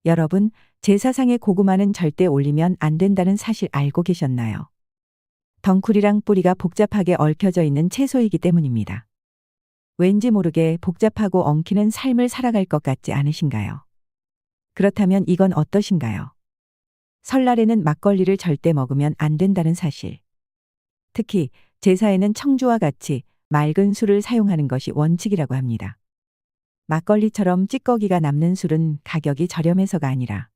여러분, 제사상에 고구마는 절대 올리면 안 된다는 사실 알고 계셨나요? 덩쿨이랑 뿌리가 복잡하게 얽혀져 있는 채소이기 때문입니다. 왠지 모르게 복잡하고 엉키는 삶을 살아갈 것 같지 않으신가요? 그렇다면 이건 어떠신가요? 설날에는 막걸리를 절대 먹으면 안 된다는 사실. 특히 제사에는 청주와 같이 맑은 술을 사용하는 것이 원칙이라고 합니다. 막걸리처럼 찌꺼기가 남는 술은 가격이 저렴해서가 아니라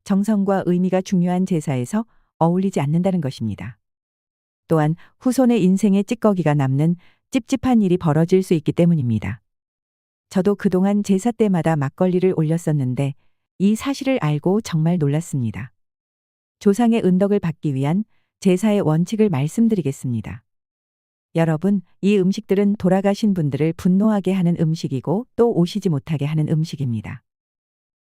정성과 의미가 중요한 제사에서 어울리지 않는다는 것입니다. 또한 후손의 인생에 찌꺼기가 남는 찝찝한 일이 벌어질 수 있기 때문입니다. 저도 그동안 제사 때마다 막걸리를 올렸었는데 이 사실을 알고 정말 놀랐습니다. 조상의 은덕을 받기 위한 제사의 원칙을 말씀드리겠습니다. 여러분, 이 음식들은 돌아가신 분들을 분노하게 하는 음식이고 또 오시지 못하게 하는 음식입니다.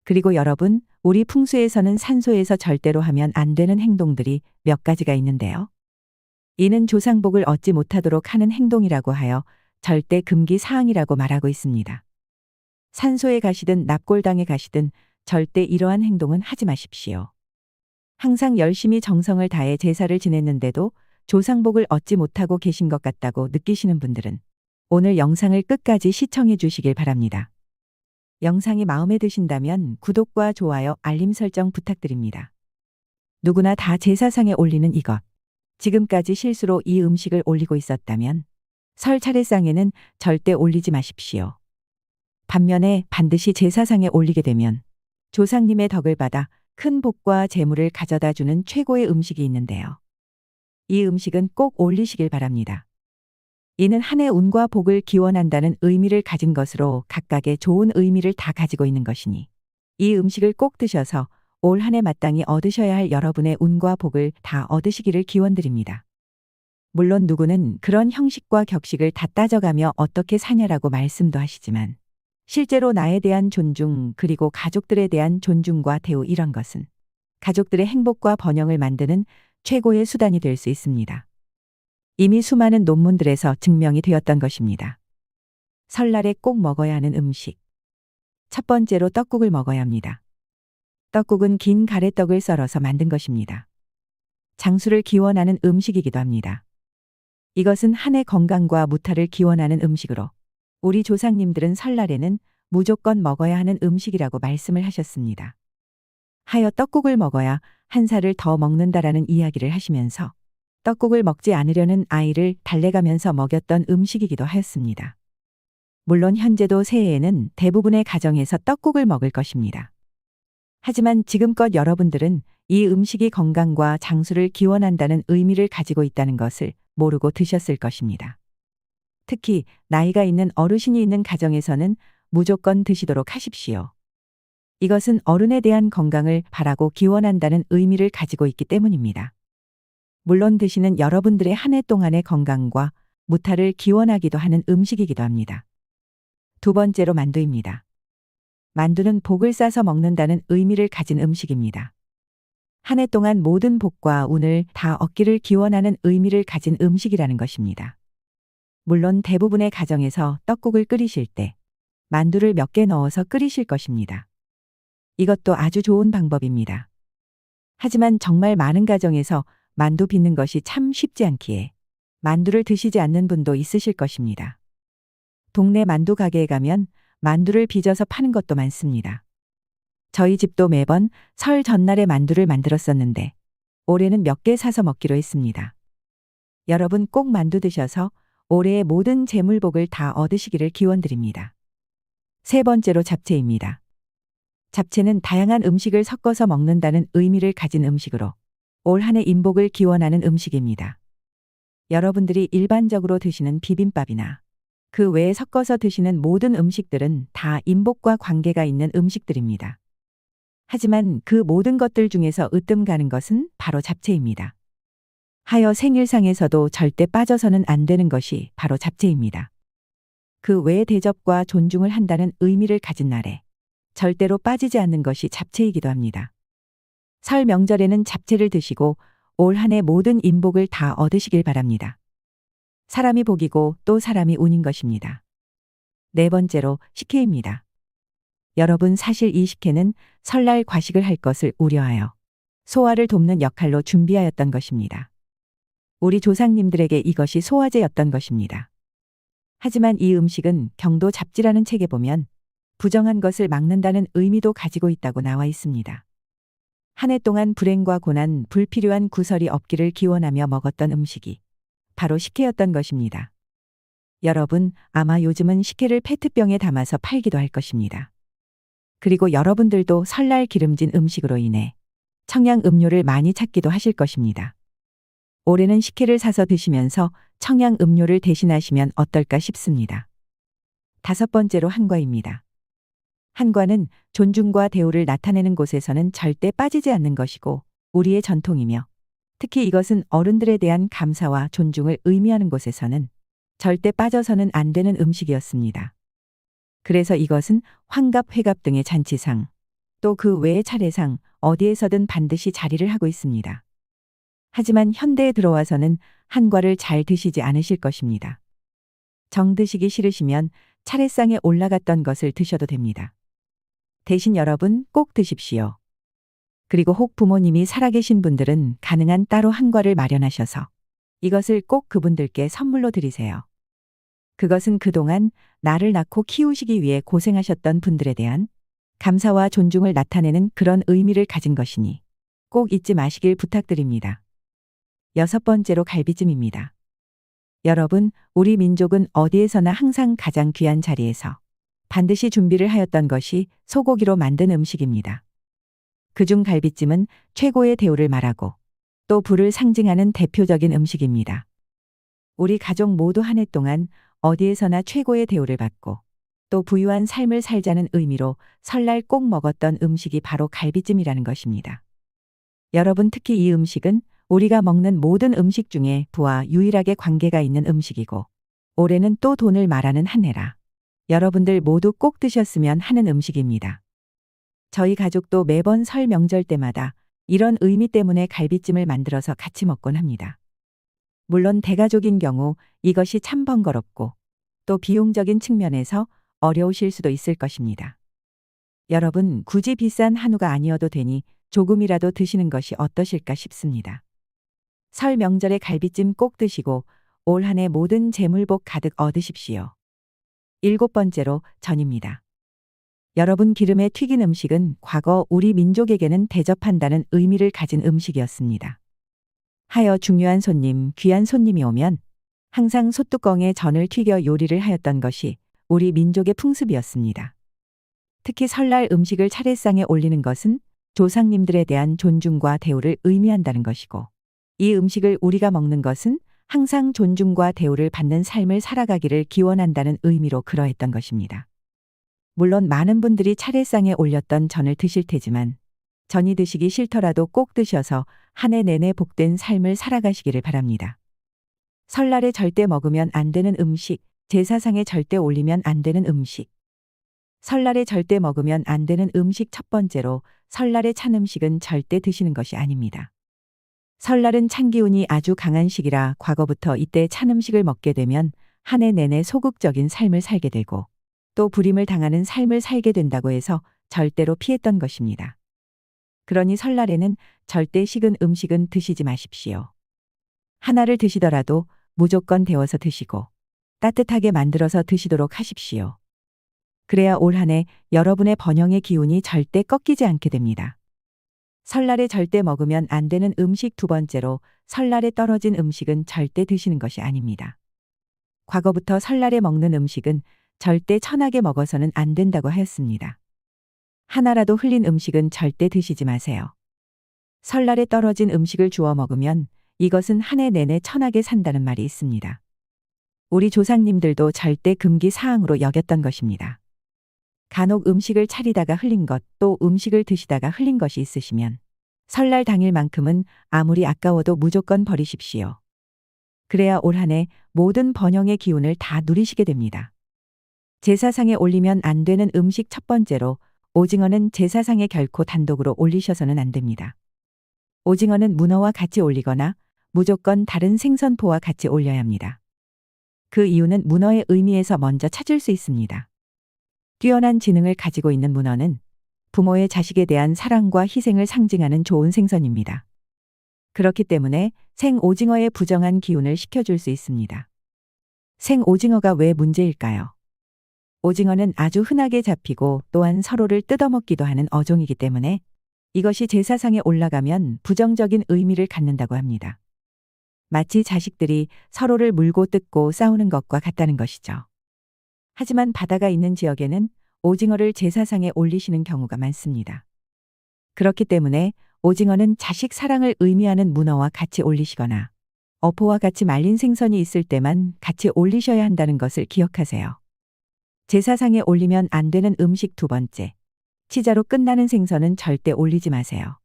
그리고 여러분, 우리 풍수에서는 산소에서 절대로 하면 안 되는 행동들이 몇 가지가 있는데요. 이는 조상복을 얻지 못하도록 하는 행동이라고 하여 절대 금기 사항이라고 말하고 있습니다. 산소에 가시든 납골당에 가시든 절대 이러한 행동은 하지 마십시오. 항상 열심히 정성을 다해 제사를 지냈는데도 조상복을 얻지 못하고 계신 것 같다고 느끼시는 분들은 오늘 영상을 끝까지 시청해 주시길 바랍니다. 영상이 마음에 드신다면 구독과 좋아요, 알림 설정 부탁드립니다. 누구나 다 제사상에 올리는 이것. 지금까지 실수로 이 음식을 올리고 있었다면 설 차례상에는 절대 올리지 마십시오. 반면에 반드시 제사상에 올리게 되면 조상님의 덕을 받아 큰 복과 재물을 가져다 주는 최고의 음식이 있는데요. 이 음식은 꼭 올리시길 바랍니다. 이는 한 해 운과 복을 기원한다는 의미를 가진 것으로 각각의 좋은 의미를 다 가지고 있는 것이니 이 음식을 꼭 드셔서 올 한 해 마땅히 얻으셔야 할 여러분의 운과 복을 다 얻으시기를 기원드립니다. 물론 누구는 그런 형식과 격식을 다 따져가며 어떻게 사냐라고 말씀도 하시지만 실제로 나에 대한 존중 그리고 가족들에 대한 존중과 대우 이런 것은 가족들의 행복과 번영을 만드는 최고의 수단이 될 수 있습니다. 이미 수많은 논문들에서 증명이 되었던 것입니다. 설날에 꼭 먹어야 하는 음식. 첫 번째로 떡국을 먹어야 합니다. 떡국은 긴 가래떡을 썰어서 만든 것입니다. 장수를 기원하는 음식이기도 합니다. 이것은 한 해 건강과 무탈을 기원하는 음식으로 우리 조상님들은 설날에는 무조건 먹어야 하는 음식이라고 말씀을 하셨습니다. 하여 떡국을 먹어야 한 살을 더 먹는다라는 이야기를 하시면서 떡국을 먹지 않으려는 아이를 달래가면서 먹였던 음식이기도 하였습니다. 물론 현재도 새해에는 대부분의 가정에서 떡국을 먹을 것입니다. 하지만 지금껏 여러분들은 이 음식이 건강과 장수를 기원한다는 의미를 가지고 있다는 것을 모르고 드셨을 것입니다. 특히 나이가 있는 어르신이 있는 가정에서는 무조건 드시도록 하십시오. 이것은 어른에 대한 건강을 바라고 기원한다는 의미를 가지고 있기 때문입니다. 물론 드시는 여러분들의 한 해 동안의 건강과 무탈을 기원하기도 하는 음식이기도 합니다. 두 번째로 만두입니다. 만두는 복을 싸서 먹는다는 의미를 가진 음식입니다. 한 해 동안 모든 복과 운을 다 얻기를 기원하는 의미를 가진 음식이라는 것입니다. 물론 대부분의 가정에서 떡국을 끓이실 때 만두를 몇 개 넣어서 끓이실 것입니다. 이것도 아주 좋은 방법입니다. 하지만 정말 많은 가정에서 만두 빚는 것이 참 쉽지 않기에 만두를 드시지 않는 분도 있으실 것입니다. 동네 만두 가게에 가면 만두를 빚어서 파는 것도 많습니다. 저희 집도 매번 설 전날에 만두를 만들었었는데 올해는 몇 개 사서 먹기로 했습니다. 여러분 꼭 만두 드셔서 올해의 모든 재물복을 다 얻으시기를 기원드립니다. 세 번째로 잡채입니다. 잡채는 다양한 음식을 섞어서 먹는다는 의미를 가진 음식으로 올 한 해 인복을 기원하는 음식입니다. 여러분들이 일반적으로 드시는 비빔밥이나 그 외에 섞어서 드시는 모든 음식들은 다 인복과 관계가 있는 음식들입니다. 하지만 그 모든 것들 중에서 으뜸 가는 것은 바로 잡채입니다. 하여 생일상에서도 절대 빠져서는 안 되는 것이 바로 잡채입니다. 그 외의 대접과 존중을 한다는 의미를 가진 날에 절대로 빠지지 않는 것이 잡채이기도 합니다. 설 명절에는 잡채를 드시고 올 한 해 모든 인복을 다 얻으시길 바랍니다. 사람이 복이고 또 사람이 운인 것입니다. 네 번째로 식혜입니다. 여러분 사실 이 식혜는 설날 과식을 할 것을 우려하여 소화를 돕는 역할로 준비하였던 것입니다. 우리 조상님들에게 이것이 소화제였던 것입니다. 하지만 이 음식은 경도 잡지라는 책에 보면 부정한 것을 막는다는 의미도 가지고 있다고 나와 있습니다. 한 해 동안 불행과 고난, 불필요한 구설이 없기를 기원하며 먹었던 음식이 바로 식혜였던 것입니다. 여러분, 아마 요즘은 식혜를 페트병에 담아서 팔기도 할 것입니다. 그리고 여러분들도 설날 기름진 음식으로 인해 청양 음료를 많이 찾기도 하실 것입니다. 올해는 식혜를 사서 드시면서 청양 음료를 대신하시면 어떨까 싶습니다. 5번째로 한과입니다. 한과는 존중과 대우를 나타내는 곳에서는 절대 빠지지 않는 것이고 우리의 전통이며 특히 이것은 어른들에 대한 감사와 존중을 의미하는 곳에서는 절대 빠져서는 안 되는 음식이었습니다. 그래서 이것은 환갑, 회갑 등의 잔치상, 또 그 외의 차례상, 어디에서든 반드시 자리를 하고 있습니다. 하지만 현대에 들어와서는 한과를 잘 드시지 않으실 것입니다. 정 드시기 싫으시면 차례상에 올라갔던 것을 드셔도 됩니다. 대신 여러분 꼭 드십시오. 그리고 혹 부모님이 살아계신 분들은 가능한 따로 한과를 마련하셔서 이것을 꼭 그분들께 선물로 드리세요. 그것은 그동안 나를 낳고 키우시기 위해 고생하셨던 분들에 대한 감사와 존중을 나타내는 그런 의미를 가진 것이니 꼭 잊지 마시길 부탁드립니다. 6번째로 갈비찜입니다. 여러분, 우리 민족은 어디에서나 항상 가장 귀한 자리에서 반드시 준비를 하였던 것이 소고기로 만든 음식입니다. 그중 갈비찜은 최고의 대우를 말하고 또 부를 상징하는 대표적인 음식입니다. 우리 가족 모두 한 해 동안 어디에서나 최고의 대우를 받고 또 부유한 삶을 살자는 의미로 설날 꼭 먹었던 음식이 바로 갈비찜이라는 것입니다. 여러분, 특히 이 음식은 우리가 먹는 모든 음식 중에 부와 유일하게 관계가 있는 음식이고 올해는 또 돈을 말하는 한 해라 여러분들 모두 꼭 드셨으면 하는 음식입니다. 저희 가족도 매번 설 명절 때마다 이런 의미 때문에 갈비찜을 만들어서 같이 먹곤 합니다. 물론 대가족인 경우 이것이 참 번거롭고 또 비용적인 측면에서 어려우실 수도 있을 것입니다. 여러분, 굳이 비싼 한우가 아니어도 되니 조금이라도 드시는 것이 어떠실까 싶습니다. 설 명절에 갈비찜 꼭 드시고 올 한 해 모든 재물복 가득 얻으십시오. 7번째로 전입니다. 여러분, 기름에 튀긴 음식은 과거 우리 민족에게는 대접한다는 의미를 가진 음식이었습니다. 하여 중요한 손님, 귀한 손님이 오면 항상 솥뚜껑에 전을 튀겨 요리를 하였던 것이 우리 민족의 풍습이었습니다. 특히 설날 음식을 차례상에 올리는 것은 조상님들에 대한 존중과 대우를 의미한다는 것이고 이 음식을 우리가 먹는 것은 항상 존중과 대우를 받는 삶을 살아가기를 기원한다는 의미로 그러했던 것입니다. 물론 많은 분들이 차례상에 올렸던 전을 드실 테지만 전이 드시기 싫더라도 꼭 드셔서 한 해 내내 복된 삶을 살아가시기를 바랍니다. 설날에 절대 먹으면 안 되는 음식, 제사상에 절대 올리면 안 되는 음식. 설날에 절대 먹으면 안 되는 음식 첫 번째로 설날에 찬 음식은 절대 드시는 것이 아닙니다. 설날은 찬 기운이 아주 강한 시기라 과거부터 이때 찬 음식을 먹게 되면 한 해 내내 소극적인 삶을 살게 되고 또 불임을 당하는 삶을 살게 된다고 해서 절대로 피했던 것입니다. 그러니 설날에는 절대 식은 음식은 드시지 마십시오. 하나를 드시더라도 무조건 데워서 드시고 따뜻하게 만들어서 드시도록 하십시오. 그래야 올 한 해 여러분의 번영의 기운이 절대 꺾이지 않게 됩니다. 설날에 절대 먹으면 안 되는 음식 두 번째로 설날에 떨어진 음식은 절대 드시는 것이 아닙니다. 과거부터 설날에 먹는 음식은 절대 천하게 먹어서는 안 된다고 하였습니다. 하나라도 흘린 음식은 절대 드시지 마세요. 설날에 떨어진 음식을 주워 먹으면 이것은 한 해 내내 천하게 산다는 말이 있습니다. 우리 조상님들도 절대 금기 사항으로 여겼던 것입니다. 간혹 음식을 차리다가 흘린 것, 또 음식을 드시다가 흘린 것이 있으시면 설날 당일만큼은 아무리 아까워도 무조건 버리십시오. 그래야 올 한 해 모든 번영의 기운을 다 누리시게 됩니다. 제사상에 올리면 안 되는 음식 첫 번째로 오징어는 제사상에 결코 단독으로 올리셔서는 안 됩니다. 오징어는 문어와 같이 올리거나 무조건 다른 생선포와 같이 올려야 합니다. 그 이유는 문어의 의미에서 먼저 찾을 수 있습니다. 뛰어난 지능을 가지고 있는 문어는 부모의 자식에 대한 사랑과 희생을 상징하는 좋은 생선입니다. 그렇기 때문에 생오징어의 부정한 기운을 식혀줄 수 있습니다. 생오징어가 왜 문제일까요? 오징어는 아주 흔하게 잡히고 또한 서로를 뜯어먹기도 하는 어종이기 때문에 이것이 제사상에 올라가면 부정적인 의미를 갖는다고 합니다. 마치 자식들이 서로를 물고 뜯고 싸우는 것과 같다는 것이죠. 하지만 바다가 있는 지역에는 오징어를 제사상에 올리시는 경우가 많습니다. 그렇기 때문에 오징어는 자식 사랑을 의미하는 문어와 같이 올리시거나 어포와 같이 말린 생선이 있을 때만 같이 올리셔야 한다는 것을 기억하세요. 제사상에 올리면 안 되는 음식 두 번째. 치자로 끝나는 생선은 절대 올리지 마세요.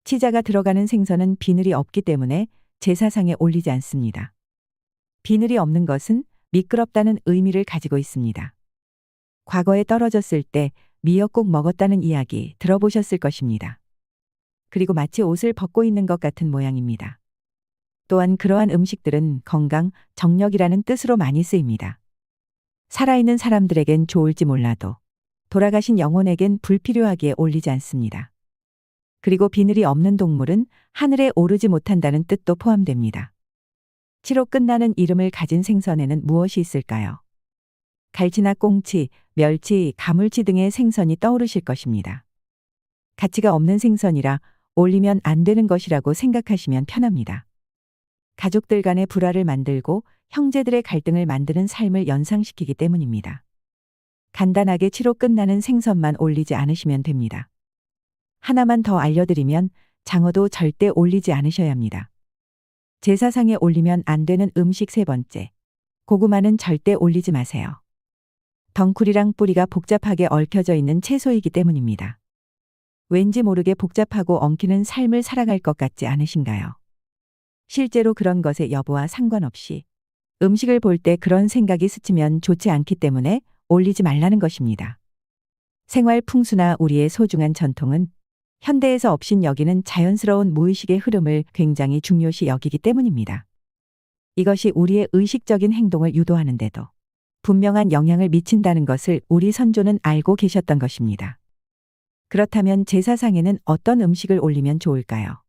치자가 들어가는 생선은 비늘이 없기 때문에 제사상에 올리지 않습니다. 비늘이 없는 것은 미끄럽다는 의미를 가지고 있습니다. 과거에 떨어졌을 때 미역국 먹었다는 이야기 들어보셨을 것입니다. 그리고 마치 옷을 벗고 있는 것 같은 모양입니다. 또한 그러한 음식들은 건강, 정력이라는 뜻으로 많이 쓰입니다. 살아있는 사람들에겐 좋을지 몰라도 돌아가신 영혼에겐 불필요하기에 올리지 않습니다. 그리고 비늘이 없는 동물은 하늘에 오르지 못한다는 뜻도 포함됩니다. 치로 끝나는 이름을 가진 생선에는 무엇이 있을까요? 갈치나 꽁치, 멸치, 가물치 등의 생선이 떠오르실 것입니다. 가치가 없는 생선이라 올리면 안 되는 것이라고 생각하시면 편합니다. 가족들 간의 불화를 만들고 형제들의 갈등을 만드는 삶을 연상시키기 때문입니다. 간단하게 치로 끝나는 생선만 올리지 않으시면 됩니다. 하나만 더 알려드리면 장어도 절대 올리지 않으셔야 합니다. 제사상에 올리면 안 되는 음식 세 번째. 고구마는 절대 올리지 마세요. 덩쿨이랑 뿌리가 복잡하게 얽혀져 있는 채소이기 때문입니다. 왠지 모르게 복잡하고 엉키는 삶을 살아갈 것 같지 않으신가요? 실제로 그런 것의 여부와 상관없이 음식을 볼 때 그런 생각이 스치면 좋지 않기 때문에 올리지 말라는 것입니다. 생활 풍수나 우리의 소중한 전통은 현대에서 없인 여기는 자연스러운 무의식의 흐름을 굉장히 중요시 여기기 때문입니다. 이것이 우리의 의식적인 행동을 유도하는데도 분명한 영향을 미친다는 것을 우리 선조는 알고 계셨던 것입니다. 그렇다면 제사상에는 어떤 음식을 올리면 좋을까요?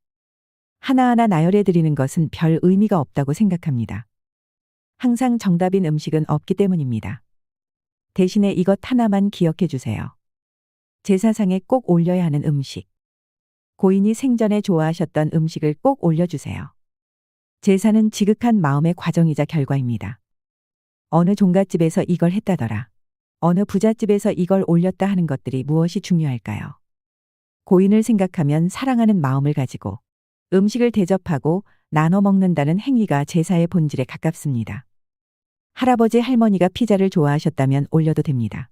하나하나 나열해 드리는 것은 별 의미가 없다고 생각합니다. 항상 정답인 음식은 없기 때문입니다. 대신에 이것 하나만 기억해 주세요. 제사상에 꼭 올려야 하는 음식. 고인이 생전에 좋아하셨던 음식을 꼭 올려주세요. 제사는 지극한 마음의 과정이자 결과입니다. 어느 종갓집에서 이걸 했다더라. 어느 부잣집에서 이걸 올렸다 하는 것들이 무엇이 중요할까요? 고인을 생각하면 사랑하는 마음을 가지고 음식을 대접하고 나눠 먹는다는 행위가 제사의 본질에 가깝습니다. 할아버지 할머니가 피자를 좋아하셨다면 올려도 됩니다.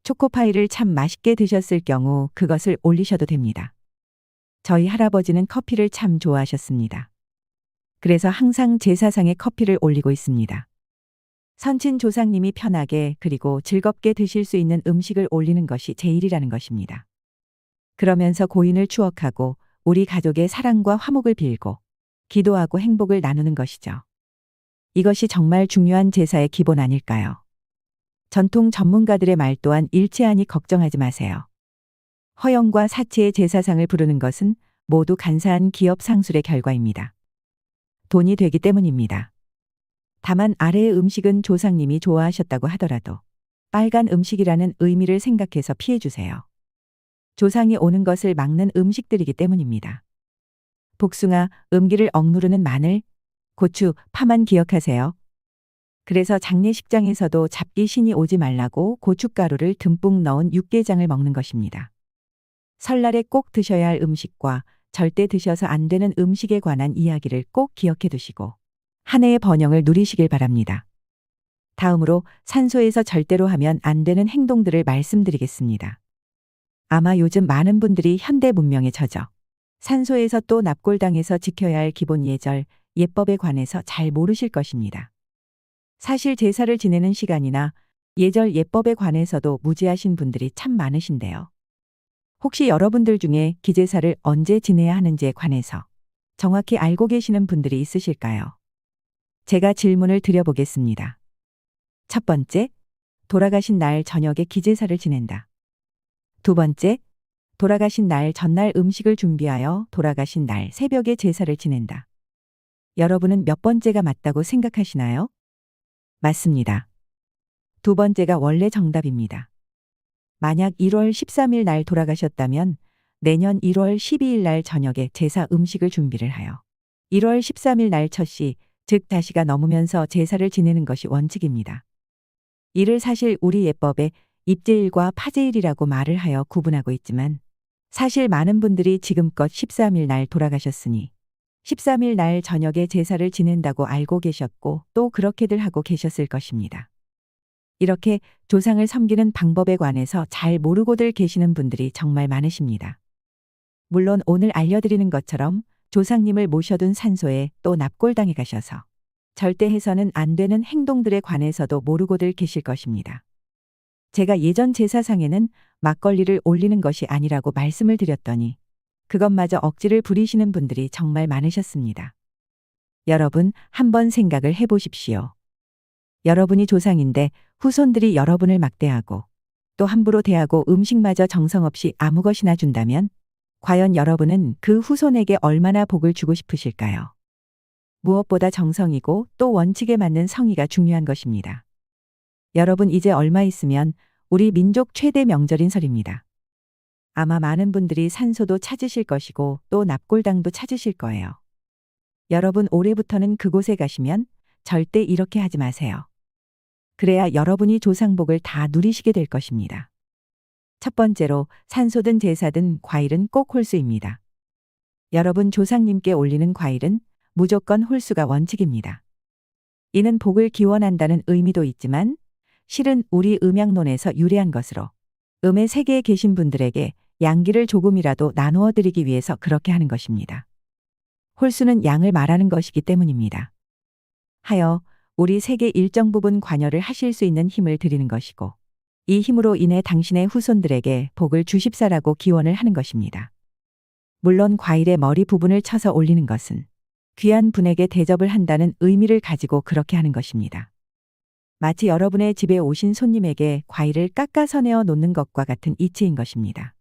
초코파이를 참 맛있게 드셨을 경우 그것을 올리셔도 됩니다. 저희 할아버지는 커피를 참 좋아하셨습니다. 그래서 항상 제사상에 커피를 올리고 있습니다. 선친 조상님이 편하게 그리고 즐겁게 드실 수 있는 음식을 올리는 것이 제일이라는 것입니다. 그러면서 고인을 추억하고 우리 가족의 사랑과 화목을 빌고 기도하고 행복을 나누는 것이죠. 이것이 정말 중요한 제사의 기본 아닐까요? 전통 전문가들의 말 또한 일치하니 걱정하지 마세요. 허영과 사치의 제사상을 부르는 것은 모두 간사한 기업 상술의 결과입니다. 돈이 되기 때문입니다. 다만 아래의 음식은 조상님이 좋아하셨다고 하더라도 빨간 음식이라는 의미를 생각해서 피해주세요. 조상이 오는 것을 막는 음식들이기 때문입니다. 복숭아, 음기를 억누르는 마늘, 고추, 파만 기억하세요. 그래서 장례식장에서도 잡기 신이 오지 말라고 고춧가루를 듬뿍 넣은 육개장을 먹는 것입니다. 설날에 꼭 드셔야 할 음식과 절대 드셔서 안 되는 음식에 관한 이야기를 꼭 기억해 두시고 한 해의 번영을 누리시길 바랍니다. 다음으로 산소에서 절대로 하면 안 되는 행동들을 말씀드리겠습니다. 아마 요즘 많은 분들이 현대 문명에 젖어 산소에서 또 납골당해서 지켜야 할 기본 예절, 예법에 관해서 잘 모르실 것입니다. 사실 제사를 지내는 시간이나 예절 예법에 관해서도 무지하신 분들이 참 많으신데요. 혹시 여러분들 중에 기제사를 언제 지내야 하는지에 관해서 정확히 알고 계시는 분들이 있으실까요? 제가 질문을 드려보겠습니다. 첫 번째, 돌아가신 날 저녁에 기제사를 지낸다. 두 번째, 돌아가신 날 전날 음식을 준비하여 돌아가신 날 새벽에 제사를 지낸다. 여러분은 몇 번째가 맞다고 생각하시나요? 맞습니다. 두 번째가 원래 정답입니다. 만약 1월 13일 날 돌아가셨다면 내년 1월 12일 날 저녁에 제사 음식을 준비를 하여 1월 13일 날 첫시, 즉 다시가 넘으면서 제사를 지내는 것이 원칙입니다. 이를 사실 우리 예법에 입제일과 파제일이라고 말을 하여 구분하고 있지만 사실 많은 분들이 지금껏 13일 날 돌아가셨으니 13일 날 저녁에 제사를 지낸다고 알고 계셨고 또 그렇게들 하고 계셨을 것입니다. 이렇게 조상을 섬기는 방법에 관해서 잘 모르고들 계시는 분들이 정말 많으십니다. 물론 오늘 알려드리는 것처럼 조상님을 모셔둔 산소에 또 납골당에 가셔서 절대 해서는 안 되는 행동들에 관해서도 모르고들 계실 것입니다. 제가 예전 제사상에는 막걸리를 올리는 것이 아니라고 말씀을 드렸더니 그것마저 억지를 부리시는 분들이 정말 많으셨습니다. 여러분, 한번 생각을 해보십시오. 여러분이 조상인데 후손들이 여러분을 막대하고 또 함부로 대하고 음식마저 정성없이 아무 것이나 준다면 과연 여러분은 그 후손에게 얼마나 복을 주고 싶으실까요? 무엇보다 정성이고 또 원칙에 맞는 성의가 중요한 것입니다. 여러분 이제 얼마 있으면 우리 민족 최대 명절인 설입니다. 아마 많은 분들이 산소도 찾으실 것이고 또 납골당도 찾으실 거예요. 여러분 올해부터는 그곳에 가시면 절대 이렇게 하지 마세요. 그래야 여러분이 조상복을 다 누리시게 될 것입니다. 첫 번째로 산소든 제사든 과일은 꼭 홀수입니다. 여러분 조상님께 올리는 과일은 무조건 홀수가 원칙입니다. 이는 복을 기원한다는 의미도 있지만 실은 우리 음양론에서 유래한 것으로 음의 세계에 계신 분들에게 양기를 조금이라도 나누어 드리기 위해서 그렇게 하는 것입니다. 홀수는 양을 말하는 것이기 때문입니다. 하여 우리 세계 일정 부분 관여를 하실 수 있는 힘을 드리는 것이고 이 힘으로 인해 당신의 후손들에게 복을 주십사라고 기원을 하는 것입니다. 물론 과일의 머리 부분을 쳐서 올리는 것은 귀한 분에게 대접을 한다는 의미를 가지고 그렇게 하는 것입니다. 마치 여러분의 집에 오신 손님에게 과일을 깎아서 내어 놓는 것과 같은 이치인 것입니다.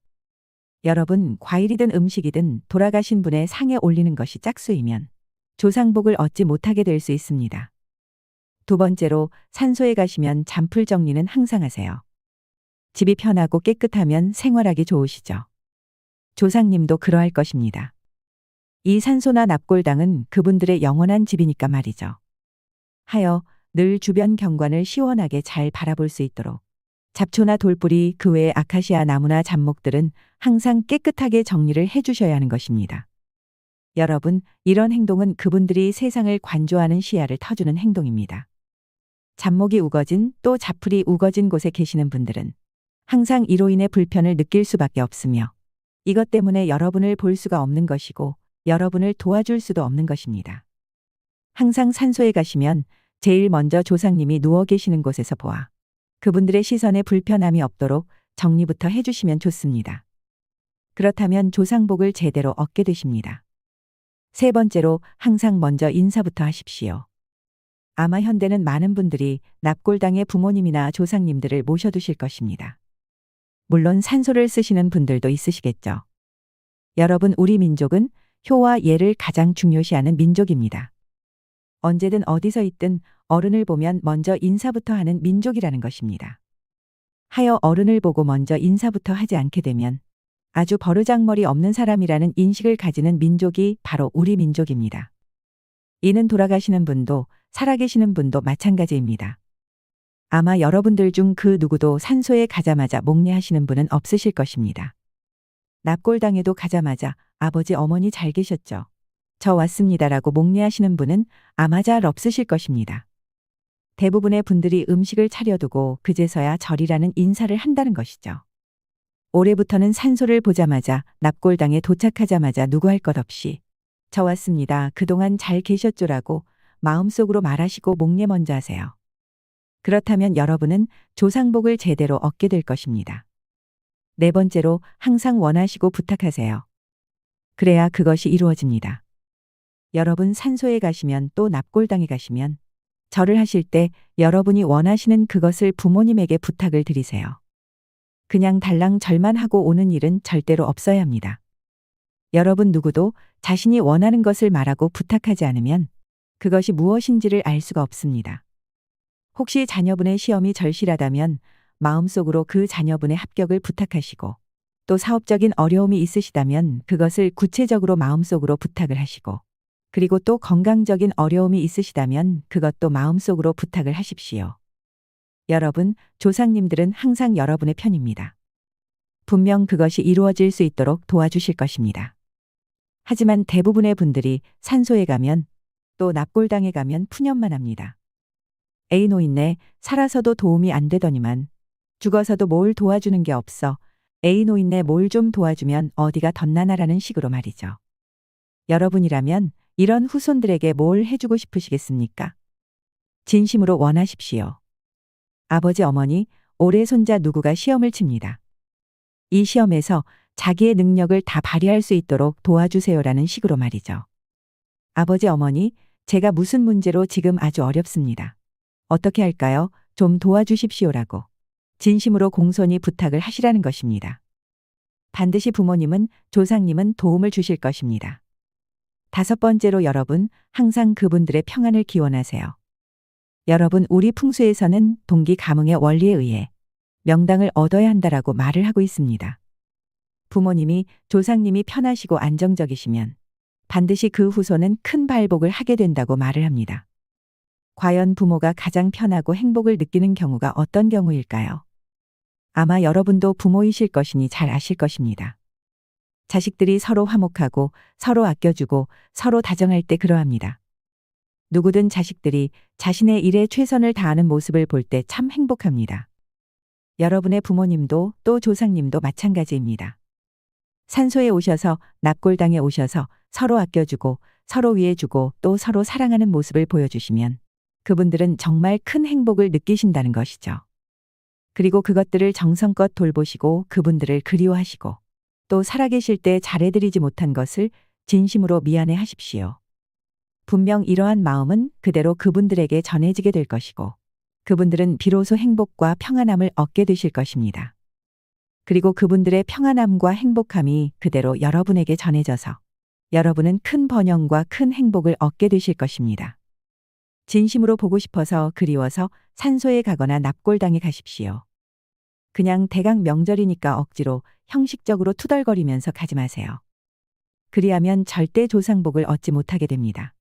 여러분, 과일이든 음식이든 돌아가신 분의 상에 올리는 것이 짝수이면 조상복을 얻지 못하게 될 수 있습니다. 두 번째로 산소에 가시면 잔풀 정리는 항상 하세요. 집이 편하고 깨끗하면 생활하기 좋으시죠. 조상님도 그러할 것입니다. 이 산소나 납골당은 그분들의 영원한 집이니까 말이죠. 하여 늘 주변 경관을 시원하게 잘 바라볼 수 있도록 잡초나 돌뿌리 그 외의 아카시아 나무나 잡목들은 항상 깨끗하게 정리를 해주셔야 하는 것입니다. 여러분, 이런 행동은 그분들이 세상을 관조하는 시야를 터주는 행동입니다. 잡목이 우거진 또 잡풀이 우거진 곳에 계시는 분들은 항상 이로 인해 불편을 느낄 수밖에 없으며 이것 때문에 여러분을 볼 수가 없는 것이고 여러분을 도와줄 수도 없는 것입니다. 항상 산소에 가시면 제일 먼저 조상님이 누워 계시는 곳에서 보아 그분들의 시선에 불편함이 없도록 정리부터 해주시면 좋습니다. 그렇다면 조상복을 제대로 얻게 되십니다. 세 번째로 항상 먼저 인사부터 하십시오. 아마 현대는 많은 분들이 납골당의 부모님이나 조상님들을 모셔두실 것입니다. 물론 산소를 쓰시는 분들도 있으시겠죠. 여러분, 우리 민족은 효와 예를 가장 중요시하는 민족입니다. 언제든 어디서 있든 어른을 보면 먼저 인사부터 하는 민족이라는 것입니다. 하여 어른을 보고 먼저 인사부터 하지 않게 되면 아주 버르장머리 없는 사람이라는 인식을 가지는 민족이 바로 우리 민족입니다. 이는 돌아가시는 분도 살아계시는 분도 마찬가지입니다. 아마 여러분들 중 그 누구도 산소에 가자마자 목례하시는 분은 없으실 것입니다. 납골당에도 가자마자 아버지 어머니 잘 계셨죠? 저 왔습니다라고 목례하시는 분은 아마 잘 없으실 것입니다. 대부분의 분들이 음식을 차려두고 그제서야 절이라는 인사를 한다는 것이죠. 올해부터는 산소를 보자마자 납골당에 도착하자마자 누구 할 것 없이 저 왔습니다. 그동안 잘 계셨죠라고 마음속으로 말하시고 목례 먼저 하세요. 그렇다면 여러분은 조상복을 제대로 얻게 될 것입니다. 네 번째로 항상 원하시고 부탁하세요. 그래야 그것이 이루어집니다. 여러분 산소에 가시면 또 납골당에 가시면 절을 하실 때 여러분이 원하시는 그것을 부모님에게 부탁을 드리세요. 그냥 달랑 절만 하고 오는 일은 절대로 없어야 합니다. 여러분 누구도 자신이 원하는 것을 말하고 부탁하지 않으면 그것이 무엇인지를 알 수가 없습니다. 혹시 자녀분의 시험이 절실하다면 마음속으로 그 자녀분의 합격을 부탁하시고, 또 사업적인 어려움이 있으시다면 그것을 구체적으로 마음속으로 부탁을 하시고, 그리고 또 건강적인 어려움이 있으시다면 그것도 마음속으로 부탁을 하십시오. 여러분, 조상님들은 항상 여러분의 편입니다. 분명 그것이 이루어질 수 있도록 도와주실 것입니다. 하지만 대부분의 분들이 산소에 가면, 또 납골당에 가면 푸념만 합니다. 에이 노인네, 살아서도 도움이 안 되더니만 죽어서도 뭘 도와주는 게 없어. 에이 노인네 뭘 좀 도와주면 어디가 덧나나라는 식으로 말이죠. 여러분이라면 이런 후손들에게 뭘 해주고 싶으시겠습니까? 진심으로 원하십시오. 아버지 어머니, 올해 손자 누구가 시험을 칩니다. 이 시험에서 자기의 능력을 다 발휘할 수 있도록 도와주세요라는 식으로 말이죠. 아버지 어머니, 제가 무슨 문제로 지금 아주 어렵습니다. 어떻게 할까요? 좀 도와주십시오라고 진심으로 공손히 부탁을 하시라는 것입니다. 반드시 부모님은, 조상님은 도움을 주실 것입니다. 5번째로 여러분, 항상 그분들의 평안을 기원하세요. 여러분, 우리 풍수에서는 동기 가뭉의 원리에 의해 명당을 얻어야 한다라고 말을 하고 있습니다. 부모님이, 조상님이 편하시고 안정적이시면 반드시 그 후손은 큰 발복을 하게 된다고 말을 합니다. 과연 부모가 가장 편하고 행복을 느끼는 경우가 어떤 경우일까요? 아마 여러분도 부모이실 것이니 잘 아실 것입니다. 자식들이 서로 화목하고 서로 아껴주고 서로 다정할 때 그러합니다. 누구든 자식들이 자신의 일에 최선을 다하는 모습을 볼 때 참 행복합니다. 여러분의 부모님도 또 조상님도 마찬가지입니다. 산소에 오셔서, 납골당에 오셔서 서로 아껴주고 서로 위해주고 또 서로 사랑하는 모습을 보여주시면 그분들은 정말 큰 행복을 느끼신다는 것이죠. 그리고 그것들을 정성껏 돌보시고 그분들을 그리워하시고 또 살아계실 때 잘해드리지 못한 것을 진심으로 미안해 하십시오. 분명 이러한 마음은 그대로 그분들에게 전해지게 될 것이고 그분들은 비로소 행복과 평안함을 얻게 되실 것입니다. 그리고 그분들의 평안함과 행복함이 그대로 여러분에게 전해져서 여러분은 큰 번영과 큰 행복을 얻게 되실 것입니다. 진심으로 보고 싶어서 그리워서 산소에 가거나 납골당에 가십시오. 그냥 대강 명절이니까 억지로 형식적으로 투덜거리면서 가지 마세요. 그리하면 절대 조상복을 얻지 못하게 됩니다.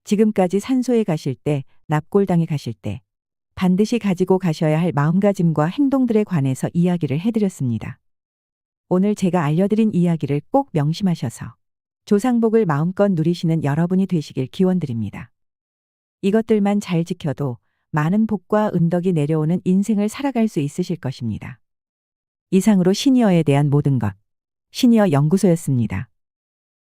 지금까지 산소에 가실 때, 납골당에 가실 때 반드시 가지고 가셔야 할 마음가짐과 행동들에 관해서 이야기를 해드렸습니다. 오늘 제가 알려드린 이야기를 꼭 명심하셔서 조상복을 마음껏 누리시는 여러분이 되시길 기원드립니다. 이것들만 잘 지켜도 많은 복과 은덕이 내려오는 인생을 살아갈 수 있으실 것입니다. 이상으로 시니어에 대한 모든 것, 시니어 연구소였습니다.